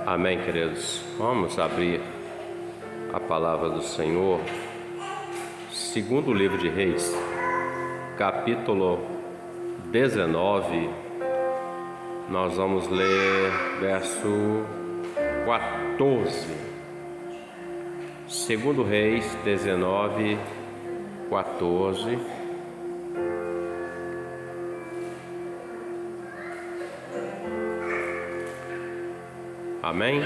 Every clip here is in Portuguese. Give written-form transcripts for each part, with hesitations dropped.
Amém, queridos. Vamos abrir a palavra do Senhor. Segundo livro de Reis, capítulo 19. Nós vamos ler verso 14. Segundo Reis 19, 14. Amém?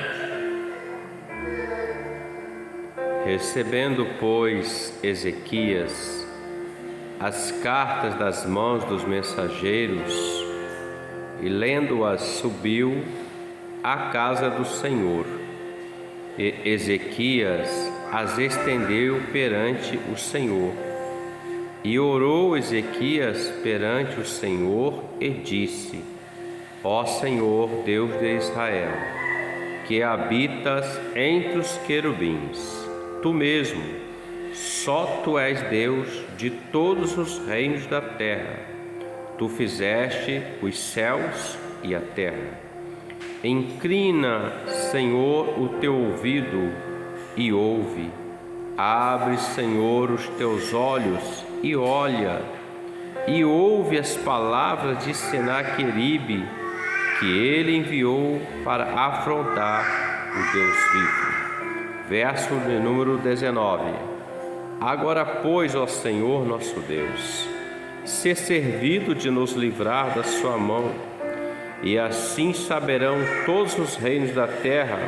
Recebendo, pois, Ezequias as cartas das mãos dos mensageiros e lendo-as, subiu à casa do Senhor. E Ezequias as estendeu perante o Senhor. E orou Ezequias perante o Senhor e disse: Ó Senhor, Deus de Israel, que habitas entre os querubins, tu mesmo, só tu és Deus de todos os reinos da terra. Tu fizeste os céus e a terra. Inclina, Senhor, o teu ouvido e ouve. Abre, Senhor, os teus olhos e olha, e ouve as palavras de Senaqueribe, que ele enviou para afrontar o Deus vivo. Verso de número 19. Agora, pois, ó Senhor nosso Deus, ser servido de nos livrar da sua mão, e assim saberão todos os reinos da terra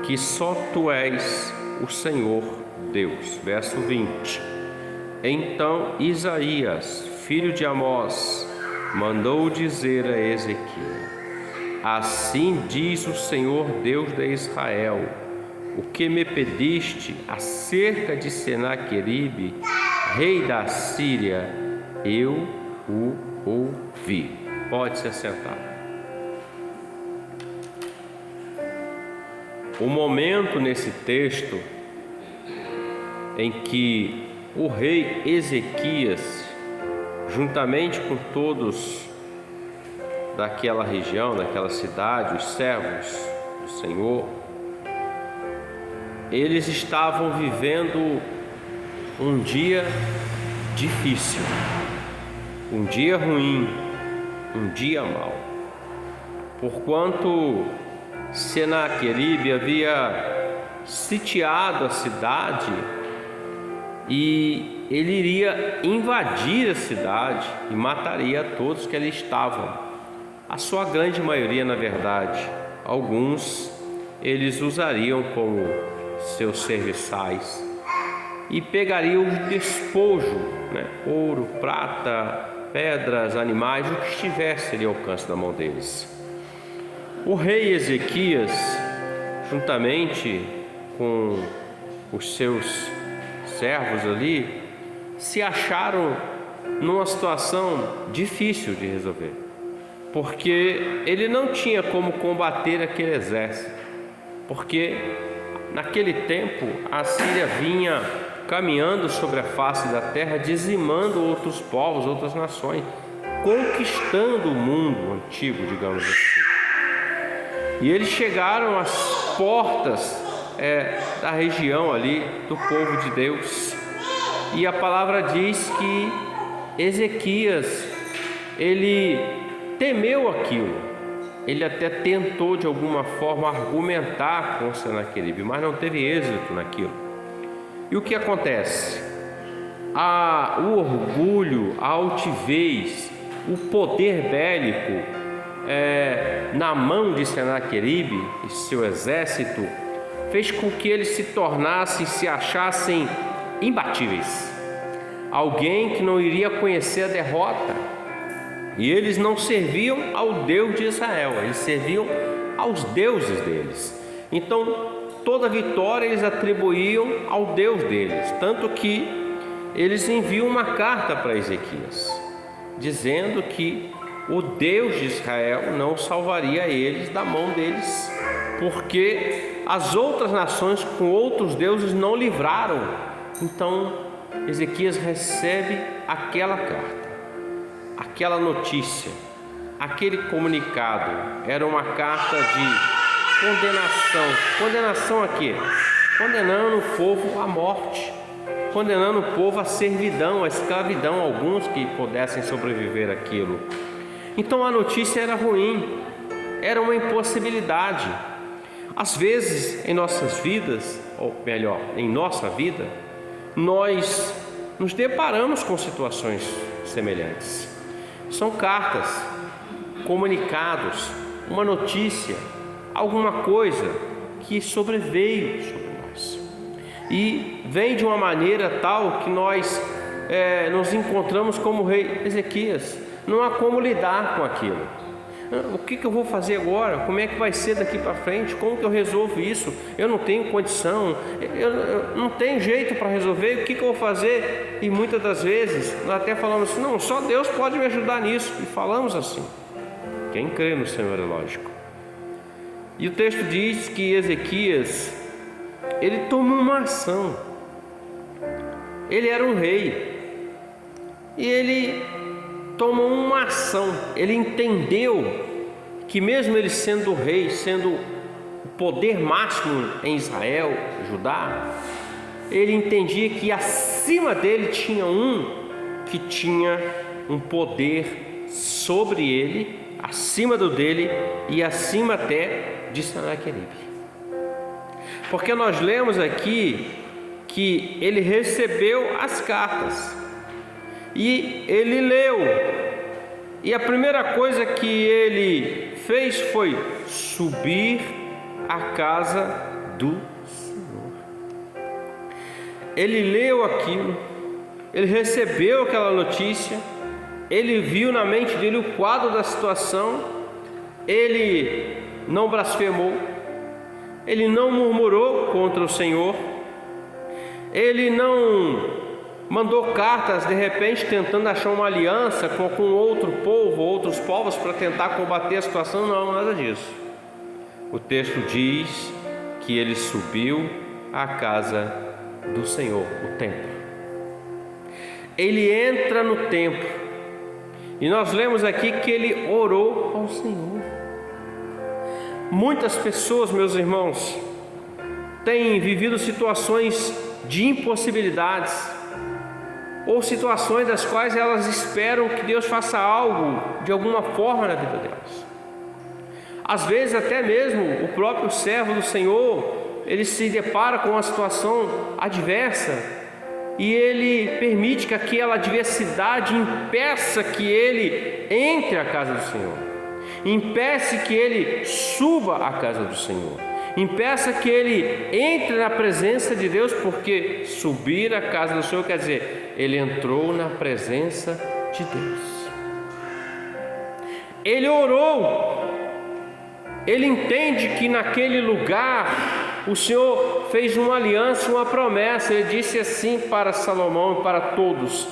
que só tu és o Senhor Deus. Verso 20. Então Isaías, filho de Amós, mandou dizer a Ezequias: Assim diz o Senhor Deus de Israel: o que me pediste acerca de Senaqueribe, rei da Síria, eu o ouvi. Pode se assentar. O momento nesse texto em que o rei Ezequias, juntamente com todos daquela região, daquela cidade, os servos do Senhor, eles estavam vivendo um dia difícil, um dia ruim, um dia mau, porquanto Senaqueribe havia sitiado a cidade e ele iria invadir a cidade e mataria todos que ali estavam. A sua grande maioria, na verdade. Alguns eles usariam como seus serviçais e pegariam o despojo, ouro, prata, pedras, animais, o que estivesse ali ao alcance da mão deles. O rei Ezequias, juntamente com os seus servos ali, se acharam numa situação difícil de resolver, porque ele não tinha como combater aquele exército, porque naquele tempo a Síria vinha caminhando sobre a face da terra, dizimando outros povos, outras nações, conquistando o mundo antigo, digamos assim. E eles chegaram às portas da região ali do povo de Deus, e a palavra diz que Ezequias, ele temeu aquilo. Ele até tentou de alguma forma argumentar com Senaqueribe, mas não teve êxito naquilo. E o que acontece? O orgulho, a altivez, o poder bélico na mão de Senaqueribe e seu exército fez com que eles se achassem imbatíveis. Alguém que não iria conhecer a derrota. E eles não serviam ao Deus de Israel, eles serviam aos deuses deles. Então, toda vitória eles atribuíam ao Deus deles. Tanto que eles enviam uma carta para Ezequias, dizendo que o Deus de Israel não salvaria eles da mão deles, porque as outras nações com outros deuses não livraram. Então, Ezequias recebe aquela carta. Aquela notícia, aquele comunicado, era uma carta de condenação. Condenação a quê? Condenando o povo à morte, condenando o povo à servidão, à escravidão, alguns que pudessem sobreviver àquilo. Então a notícia era ruim, era uma impossibilidade. Às vezes em nossas vidas, ou melhor, em nossa vida, nós nos deparamos com situações semelhantes. São cartas, comunicados, uma notícia, alguma coisa que sobreveio sobre nós e vem de uma maneira tal que nós nos encontramos como o rei Ezequias. Não há como lidar com aquilo. O que eu vou fazer agora? Como é que vai ser daqui para frente? Como que eu resolvo isso? Eu não tenho condição, eu não tenho jeito para resolver. O que eu vou fazer? E muitas das vezes nós até falamos assim: não, só Deus pode me ajudar nisso. E falamos assim. Quem crê no Senhor é lógico. E o texto diz que Ezequias, ele tomou uma ação. Ele era um rei e ele tomou uma ação. Ele entendeu que mesmo ele sendo rei, sendo o poder máximo em Israel, Judá, ele entendia que acima dele tinha um que tinha um poder sobre ele, acima do dele e acima até de Senaqueribe. Porque nós lemos aqui que ele recebeu as cartas e ele leu, e a primeira coisa que ele fez foi subir à casa do Senhor. Ele leu aquilo, ele recebeu aquela notícia, ele viu na mente dele o quadro da situação, ele não blasfemou, ele não murmurou contra o Senhor, ele não mandou cartas de repente tentando achar uma aliança com outro povo, outros povos para tentar combater a situação. Não, nada disso. O texto diz que ele subiu à casa do Senhor, o templo. Ele entra no templo e nós lemos aqui que ele orou ao Senhor. Muitas pessoas, meus irmãos, têm vivido situações de impossibilidades, ou situações das quais elas esperam que Deus faça algo de alguma forma na vida delas. Às vezes até mesmo o próprio servo do Senhor, ele se depara com uma situação adversa e ele permite que aquela adversidade impeça que ele entre à casa do Senhor, impeça que ele suba à casa do Senhor, impeça que ele entre na presença de Deus, porque subir à casa do Senhor quer dizer, ele entrou na presença de Deus. Ele orou, ele entende que naquele lugar o Senhor fez uma aliança, uma promessa. Ele disse assim para Salomão e para todos: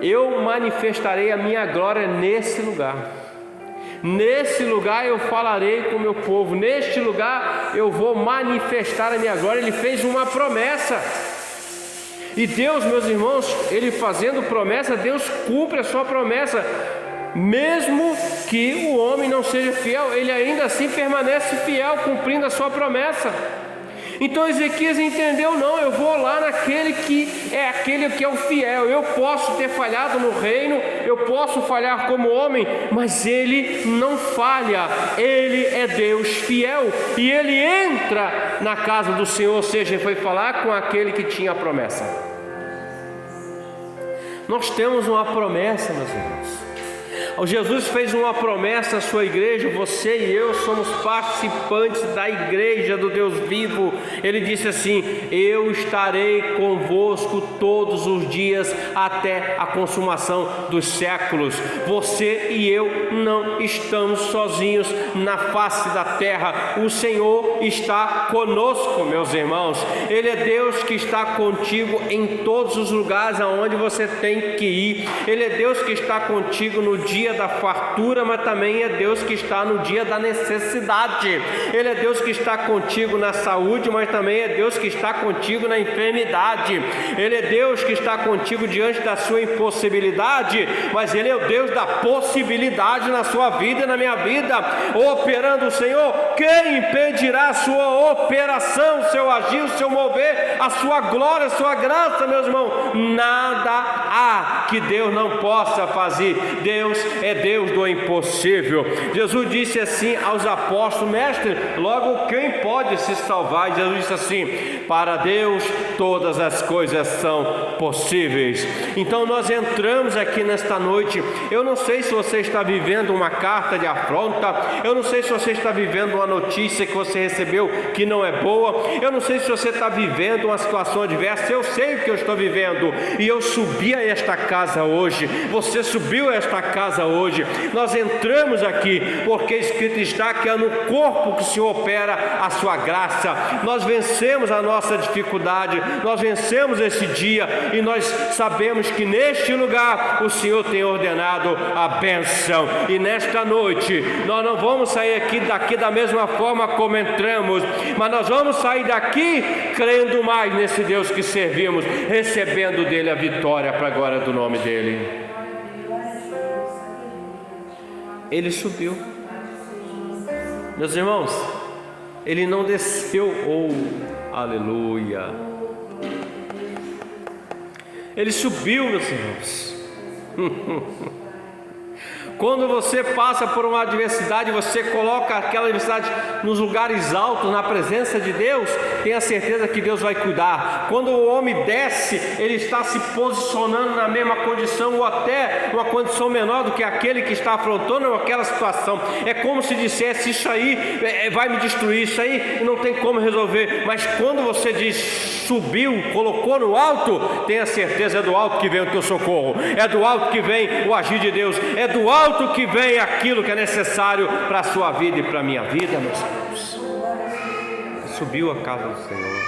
eu manifestarei a minha glória nesse lugar. Nesse lugar eu falarei com o meu povo, neste lugar eu vou manifestar a minha glória. Ele fez uma promessa. E Deus, meus irmãos, ele fazendo promessa, Deus cumpre a sua promessa. Mesmo que o homem não seja fiel, ele ainda assim permanece fiel, cumprindo a sua promessa. Então Ezequias entendeu: não, eu vou lá naquele que é o fiel. Eu posso ter falhado no reino, eu posso falhar como homem, mas ele não falha, ele é Deus fiel. E ele entra na casa do Senhor, ou seja, foi falar com aquele que tinha a promessa. Nós temos uma promessa, meus irmãos. Jesus fez uma promessa à sua igreja. Você e eu somos participantes da igreja do Deus vivo. Ele disse assim: eu estarei convosco todos os dias até a consumação dos séculos. Você e eu não estamos sozinhos na face da terra. O Senhor está conosco, meus irmãos. Ele é Deus que está contigo em todos os lugares aonde você tem que ir. Ele é Deus que está contigo no dia dia da fartura, mas também é Deus que está no dia da necessidade. Ele é Deus que está contigo na saúde, mas também é Deus que está contigo na enfermidade. Ele é Deus que está contigo diante da sua impossibilidade, mas Ele é o Deus da possibilidade na sua vida e na minha vida. Operando o Senhor, quem impedirá a sua operação, o seu agir, o seu mover, a sua glória, a sua graça, meus irmãos? Nada há que Deus não possa fazer. Deus é Deus do impossível. Jesus disse assim aos apóstolos: mestre, logo quem pode se salvar? E Jesus disse assim: para Deus todas as coisas são possíveis. Então nós entramos aqui nesta noite. Eu não sei se você está vivendo uma carta de afronta, eu não sei se você está vivendo uma notícia que você recebeu que não é boa, eu não sei se você está vivendo uma situação adversa. Eu sei o que eu estou vivendo, e eu subi a esta casa hoje, você subiu a esta casa hoje. Nós entramos aqui porque escrito está que é no corpo que o Senhor opera a sua graça. Nós vencemos a nossa dificuldade, nós vencemos esse dia, e nós sabemos que neste lugar o Senhor tem ordenado a bênção. E nesta noite nós não vamos sair daqui da mesma forma como entramos, mas nós vamos sair daqui crendo mais nesse Deus que servimos, recebendo dele a vitória para a glória do nome dele. Ele subiu, meus irmãos, ele não desceu. Oh, aleluia! Ele subiu, meus irmãos. Quando você passa por uma adversidade, você coloca aquela adversidade nos lugares altos, na presença de Deus, tenha certeza que Deus vai cuidar. Quando o homem desce, ele está se posicionando na mesma condição, ou até uma condição menor do que aquele que está afrontando aquela situação. É como se dissesse: isso aí vai me destruir, isso aí não tem como resolver. Mas quando você diz subiu, colocou no alto, tenha certeza, é do alto que vem o teu socorro, é do alto que vem o agir de Deus, é do alto que vem aquilo que é necessário para a sua vida e para a minha vida, meus irmãos. Subiu a casa do Senhor.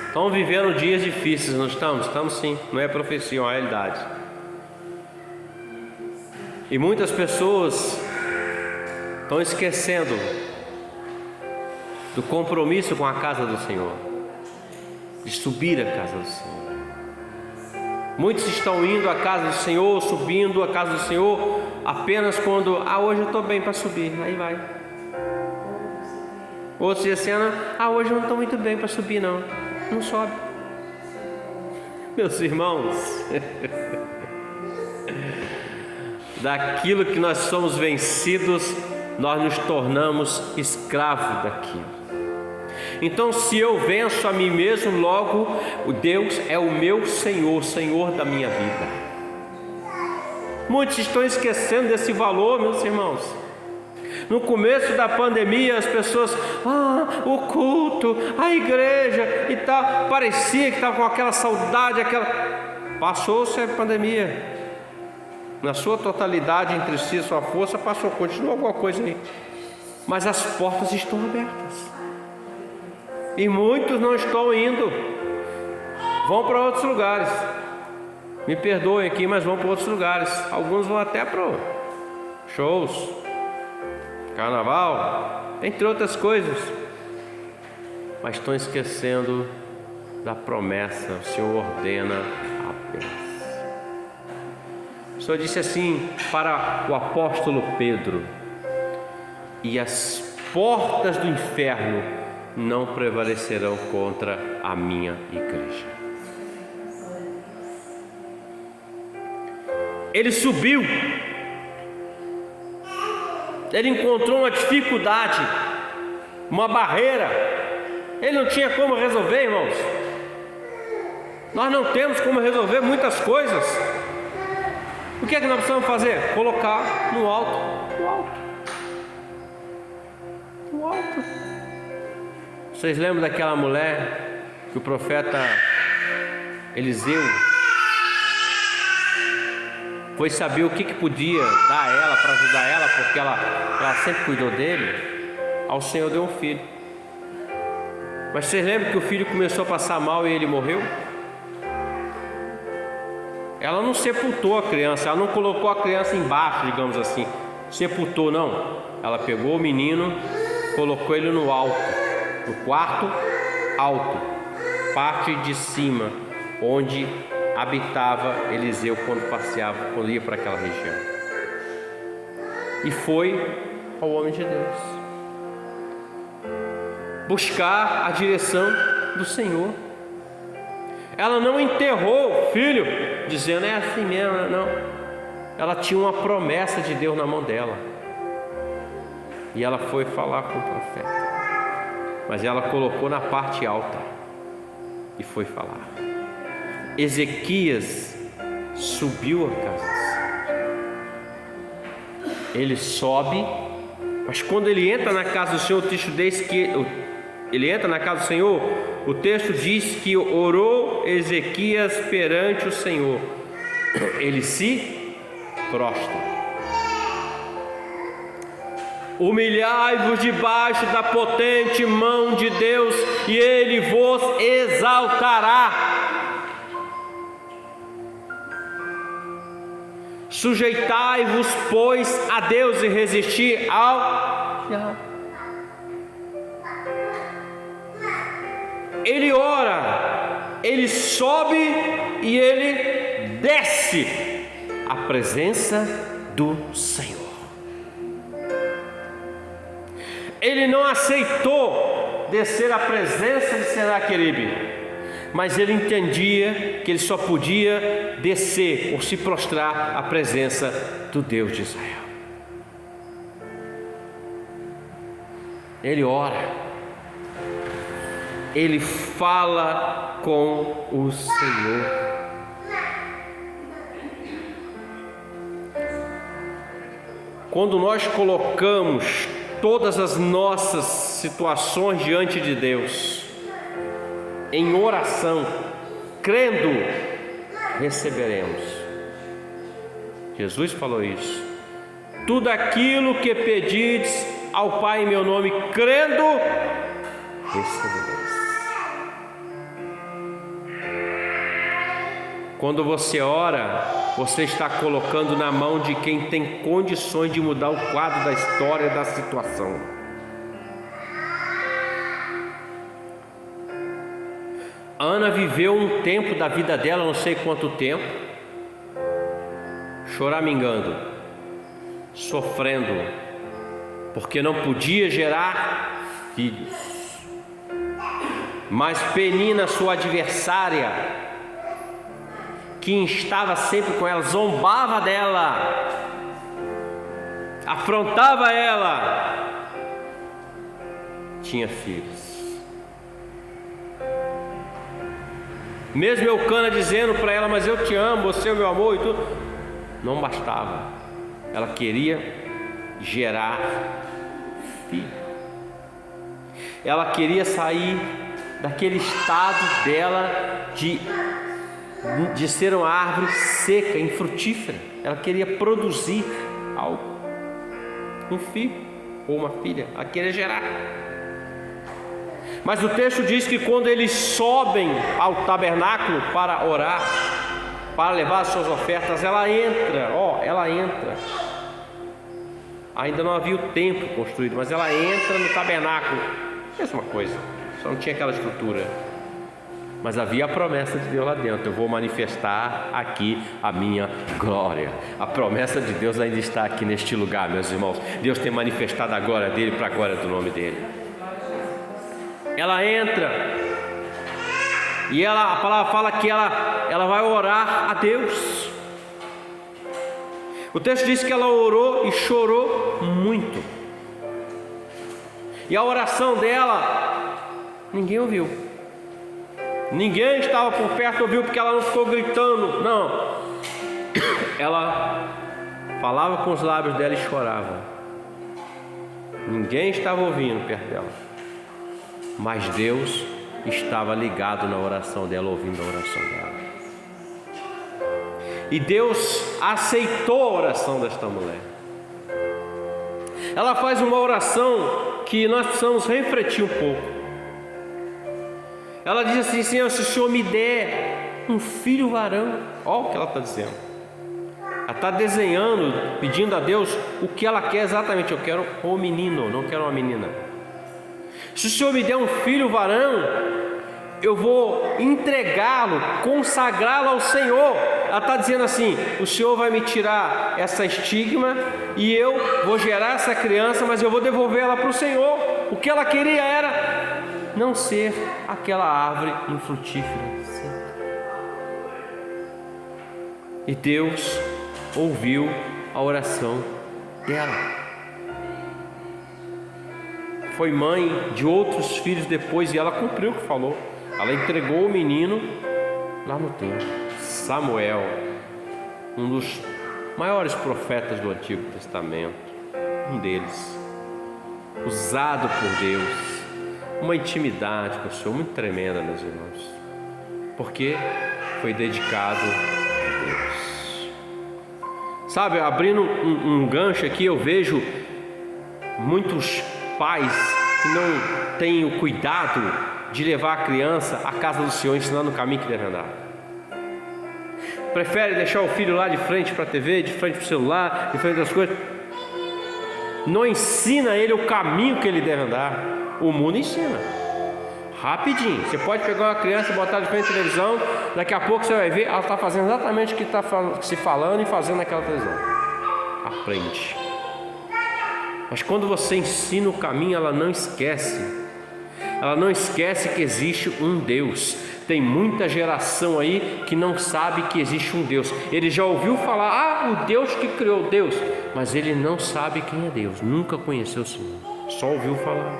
Estamos vivendo dias difíceis, não estamos? Estamos sim, não é profecia, é uma realidade. E muitas pessoas estão esquecendo do compromisso com a casa do Senhor, de subir a casa do Senhor. Muitos estão indo à casa do Senhor, subindo à casa do Senhor apenas quando, hoje eu estou bem para subir, aí vai. Outros dizem assim: hoje eu não estou muito bem para subir, não sobe. Meus irmãos, daquilo que nós somos vencidos, nós nos tornamos escravos daquilo. Então, se eu venço a mim mesmo, logo o Deus é o meu Senhor, Senhor da minha vida. Muitos estão esquecendo desse valor, meus irmãos. No começo da pandemia, as pessoas, o culto, a igreja e tal, parecia que estava com aquela saudade, passou-se a pandemia, na sua totalidade, entre si, sua força, continua alguma coisa aí, mas as portas estão abertas. E muitos não estão indo, vão para outros lugares. Me perdoem aqui, mas vão para outros lugares. Alguns vão até para shows, carnaval, entre outras coisas. Mas estão esquecendo da promessa. O Senhor ordena a bênção. O Senhor disse assim para o apóstolo Pedro: e as portas do inferno não prevalecerão contra a minha igreja. Ele subiu, ele encontrou uma dificuldade, uma barreira, ele não tinha como resolver, irmãos. Nós não temos como resolver muitas coisas. O que é que nós precisamos fazer? Colocar no alto, no alto, no alto. Vocês lembram daquela mulher que o profeta Eliseu foi saber o que podia dar a ela, para ajudar ela, porque ela sempre cuidou dele? Ao Senhor deu um filho. Mas vocês lembram que o filho começou a passar mal e ele morreu? Ela não sepultou a criança, ela não colocou a criança embaixo, digamos assim, sepultou, não. Ela pegou o menino, colocou ele no alto, no quarto alto, parte de cima, onde habitava Eliseu quando passeava, quando ia para aquela região. E foi ao homem de Deus buscar a direção do Senhor. Ela não enterrou o filho, dizendo é assim mesmo, não. Ela tinha uma promessa de Deus na mão dela. E ela foi falar com o profeta. Mas ela colocou na parte alta e foi falar. Ezequias subiu a casa. Ele sobe, mas quando ele entra na casa do Senhor, o texto diz que ele entra na casa do Senhor, o texto diz que orou Ezequias perante o Senhor. Ele se prostra. Humilhai-vos debaixo da potente mão de Deus, e Ele vos exaltará. Sujeitai-vos, pois, a Deus e resisti ao diabo. Ele ora, ele sobe e ele desce à presença do Senhor. Ele não aceitou descer à presença de Senaqueribe, mas ele entendia que ele só podia descer ou se prostrar à presença do Deus de Israel. Ele ora, ele fala com o Senhor. Quando nós colocamos todas as nossas situações diante de Deus, em oração, crendo, receberemos. Jesus falou isso. Tudo aquilo que pedides ao Pai em meu nome, crendo, recebereis. Quando você ora, você está colocando na mão de quem tem condições de mudar o quadro da história, da situação. Ana viveu um tempo da vida dela, não sei quanto tempo, choramingando, sofrendo, porque não podia gerar filhos. Mas Penina, sua adversária, que estava sempre com ela, zombava dela, afrontava ela, tinha filhos. Mesmo Eucana dizendo para ela, mas eu te amo, você é o meu amor e tudo, não bastava, ela queria gerar filho. Ela queria sair daquele estado dela de ser uma árvore seca, infrutífera. Ela queria produzir algo, um filho ou uma filha, ela queria gerar. Mas o texto diz que quando eles sobem ao tabernáculo para orar, para levar as suas ofertas, ela entra. Ainda não havia o templo construído, mas ela entra no tabernáculo, mesma coisa, só não tinha aquela estrutura. Mas havia a promessa de Deus lá dentro. Eu vou manifestar aqui a minha glória. A promessa de Deus ainda está aqui neste lugar, meus irmãos. Deus tem manifestado a glória dele para a glória do nome dele. Ela entra e a palavra fala que ela vai orar a Deus. O texto diz que ela orou e chorou muito. E a oração dela ninguém ouviu. Ninguém estava por perto, ouviu, porque ela não ficou gritando, não. Ela falava com os lábios dela e chorava. Ninguém estava ouvindo perto dela, mas Deus estava ligado na oração dela, ouvindo a oração dela. E Deus aceitou a oração desta mulher. Ela faz uma oração que nós precisamos refletir um pouco. Ela diz assim: Senhor, se o Senhor me der um filho varão. Olha o que ela está dizendo. Ela está desenhando, pedindo a Deus o que ela quer exatamente. Eu quero um menino, não quero uma menina. Se o Senhor me der um filho varão, eu vou entregá-lo, consagrá-lo ao Senhor. Ela está dizendo assim: o Senhor vai me tirar essa estigma e eu vou gerar essa criança, mas eu vou devolver ela para o Senhor. O que ela queria era não ser aquela árvore infrutífera. E Deus ouviu a oração dela. Foi mãe de outros filhos depois e ela cumpriu o que falou. Ela entregou o menino lá no templo. Samuel, um dos maiores profetas do Antigo Testamento, um deles, usado por Deus, uma intimidade com o Senhor muito tremenda, meus irmãos, porque foi dedicado a Deus. Sabe, abrindo um gancho aqui, eu vejo muitos pais que não têm o cuidado de levar a criança à casa do Senhor, ensinando o caminho que deve andar. Prefere deixar o filho lá de frente para a TV, de frente para o celular, de frente das coisas. Não ensina ele o caminho que ele deve andar. O mundo ensina rapidinho. Você pode pegar uma criança e botar de frente à televisão, daqui a pouco você vai ver, ela está fazendo exatamente o que está se falando e fazendo naquela televisão. Aprende. Mas quando você ensina o caminho, ela não esquece. Ela não esquece que existe um Deus. Tem muita geração aí que não sabe que existe um Deus. Ele já ouviu falar, o Deus que criou Deus, mas ele não sabe quem é Deus, nunca conheceu o Senhor, só ouviu falar.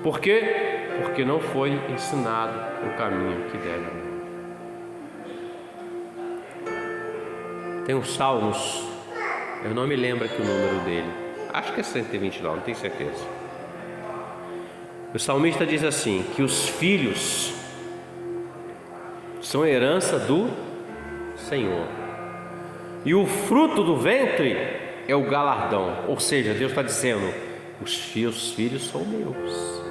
Por quê? Porque não foi ensinado o caminho que deve andar. Tem uns salmos, eu não me lembro aqui o número dele, acho que é 129, não tenho certeza. O salmista diz assim, que os filhos são herança do Senhor, e o fruto do ventre é o galardão. Ou seja, Deus está dizendo, os filhos são meus.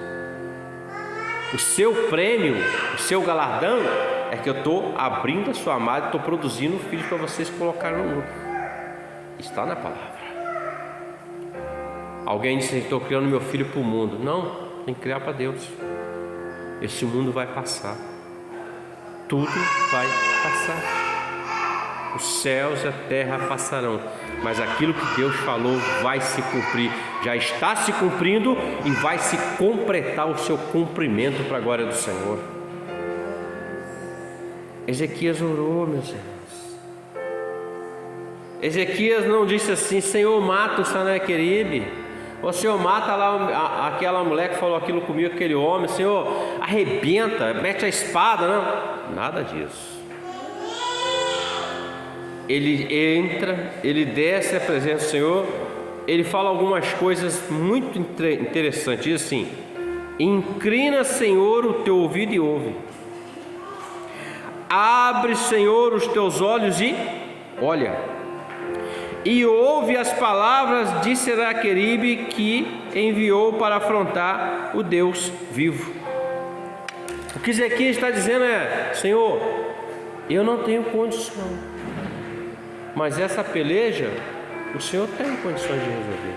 O seu prêmio, o seu galardão é que eu estou abrindo a sua amada e estou produzindo filhos para vocês colocarem no mundo. Está na palavra. Alguém disse, estou criando meu filho para o mundo. Não, tem que criar para Deus. Esse mundo vai passar. Tudo vai passar. Os céus e a terra passarão, mas aquilo que Deus falou vai se cumprir. Já está se cumprindo e vai se completar o seu cumprimento para a glória do Senhor. Ezequias orou, meus irmãos. Ezequias não disse assim, Senhor, mata o Senaqueribe. O Senhor, mata lá aquela mulher que falou aquilo comigo, aquele homem. Senhor, arrebenta, mete a espada. Não, nada disso. Ele entra, ele desce à presença do Senhor. Ele fala algumas coisas muito interessantes. Diz assim, inclina, Senhor, o teu ouvido e ouve. Abre, Senhor, os teus olhos e olha. E ouve as palavras de Senaqueribe, que enviou para afrontar o Deus vivo. O que Ezequias está dizendo é, Senhor, eu não tenho condição, mas essa peleja o Senhor tem condições de resolver.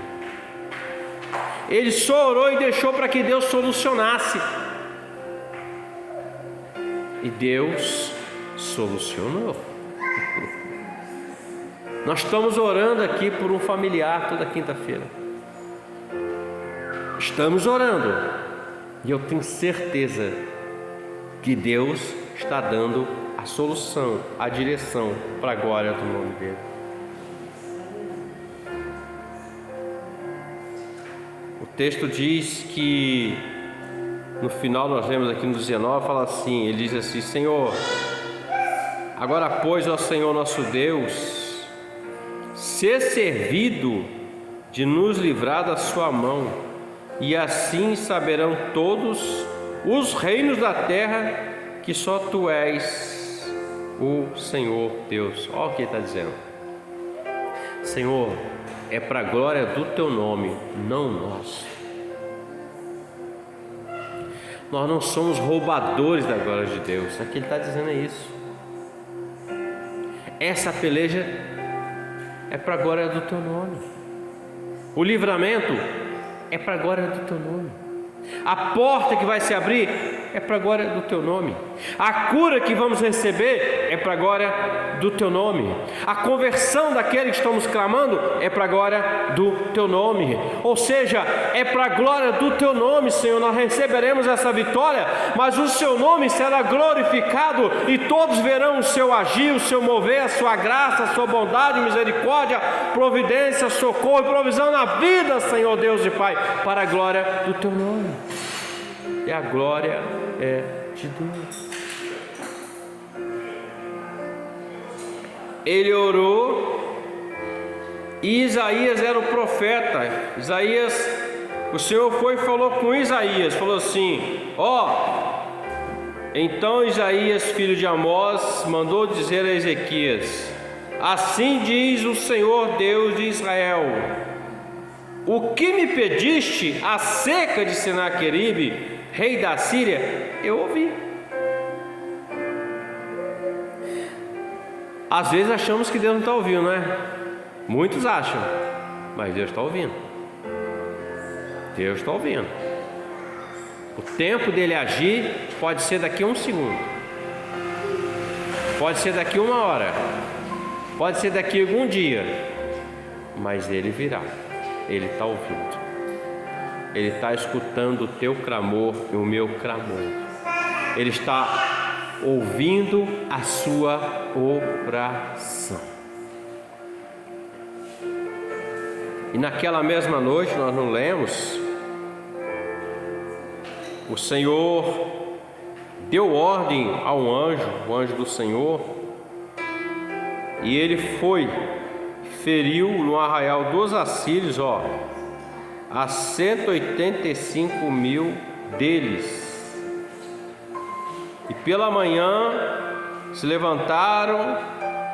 Ele só orou e deixou para que Deus solucionasse. E Deus solucionou. Nós estamos orando aqui por um familiar toda quinta-feira. Estamos orando. E eu tenho certeza que Deus está dando a solução, a direção para a glória do nome dele. O texto diz que no final nós lemos aqui no 19, fala assim, ele diz assim, Senhor, agora pois, ó Senhor nosso Deus, ser servido de nos livrar da sua mão, e assim saberão todos os reinos da terra que só tu és o Senhor Deus. Olha o que ele está dizendo. Senhor, é para a glória do teu nome, não nosso. Nós não somos roubadores da glória de Deus. Aqui ele está dizendo é isso. essa peleja é para a glória do teu nome. O livramento é para a glória do teu nome. A porta que vai se abrir é para a glória do teu nome. A cura que vamos receber é para a glória do teu nome. A conversão daquele que estamos clamando é para a glória do teu nome. Ou seja, é para a glória do teu nome, Senhor. Nós receberemos essa vitória, mas o seu nome será glorificado e todos verão o seu agir, o seu mover, a sua graça, a sua bondade, misericórdia, providência, socorro e provisão na vida, Senhor Deus e Pai, para a glória do teu nome. E a glória é de Deus. Ele orou e Isaías era o profeta. O Senhor foi e falou com Isaías, falou assim: então Isaías, filho de Amós, mandou dizer a Ezequias: assim diz o Senhor Deus de Israel: o que me pediste acerca de Senaqueribe, rei da Síria, eu ouvi. Às vezes achamos que Deus não está ouvindo, não é? Muitos acham, mas Deus está ouvindo. Deus está ouvindo. O tempo dele agir pode ser daqui a um segundo, pode ser daqui a uma hora, pode ser daqui a algum dia, mas ele virá. Ele está ouvindo. Ele está escutando o teu clamor e o meu clamor. Ele está ouvindo a sua oração. E naquela mesma noite, nós não lemos, o Senhor deu ordem ao anjo, o anjo do Senhor, e ele feriu no arraial dos assírios, a 185.000 deles. E pela manhã se levantaram